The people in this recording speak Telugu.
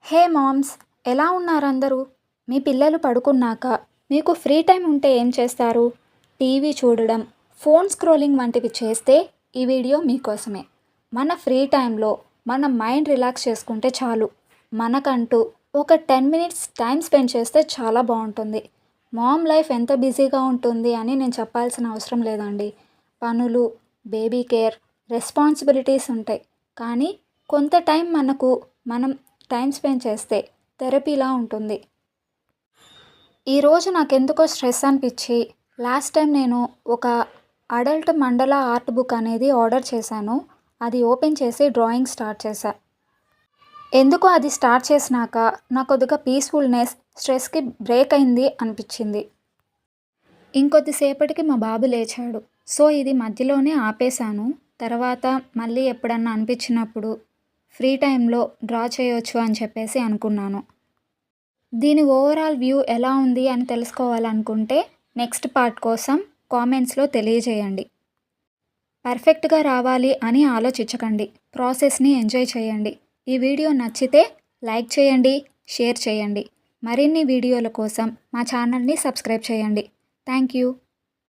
హే మామ్స్, ఎలా ఉన్నారు అందరూ? మీ పిల్లలు పడుకున్నాక మీకు ఫ్రీ టైం ఉంటే ఏం చేస్తారు? టీవీ చూడడం, ఫోన్ స్క్రోలింగ్ వంటివి చేస్తే ఈ వీడియో మీకోసమే. మన ఫ్రీ టైంలో మన మైండ్ రిలాక్స్ చేసుకుంటే చాలు. మనకంటూ ఒక 10 మినిట్స్ టైం స్పెండ్ చేస్తే చాలా బాగుంటుంది. మామ్ లైఫ్ ఎంత బిజీగా ఉంటుంది అని నేను చెప్పాల్సిన అవసరం లేదండి. పనులు, బేబీ కేర్, రెస్పాన్సిబిలిటీస్ ఉంటాయి. కానీ కొంత టైం మనం టైం స్పెండ్ చేస్తే థెరపీలా ఉంటుంది. ఈరోజు నాకెందుకో స్ట్రెస్ అనిపించి లాస్ట్ టైం నేను ఒక అడల్ట్ మండల ఆర్ట్ బుక్ అనేది ఆర్డర్ చేశాను. అది ఓపెన్ చేసి డ్రాయింగ్ స్టార్ట్ చేశా. ఎందుకో అది స్టార్ట్ చేసినాక నాకు కొద్దిగా పీస్ఫుల్నెస్, స్ట్రెస్కి బ్రేక్ అయింది అనిపించింది. ఇంకొద్దిసేపటికి మా బాబు లేచాడు. సో ఇది మధ్యలోనే ఆపేశాను. తర్వాత మళ్ళీ ఎప్పుడన్నా అనిపించినప్పుడు ఫ్రీ టైంలో డ్రా చేయొచ్చు అని చెప్పేసి అనుకున్నాను. దీని ఓవరాల్ వ్యూ ఎలా ఉంది అని తెలుసుకోవాలనుకుంటే నెక్స్ట్ పార్ట్ కోసం కామెంట్స్లో తెలియజేయండి. పర్ఫెక్ట్గా రావాలి అని ఆలోచించకండి. ప్రాసెస్ని ఎంజాయ్ చేయండి. ఈ వీడియో నచ్చితే లైక్ చేయండి, షేర్ చేయండి. మరిన్ని వీడియోల కోసం మా ఛానల్ని సబ్స్క్రైబ్ చేయండి. Thank you.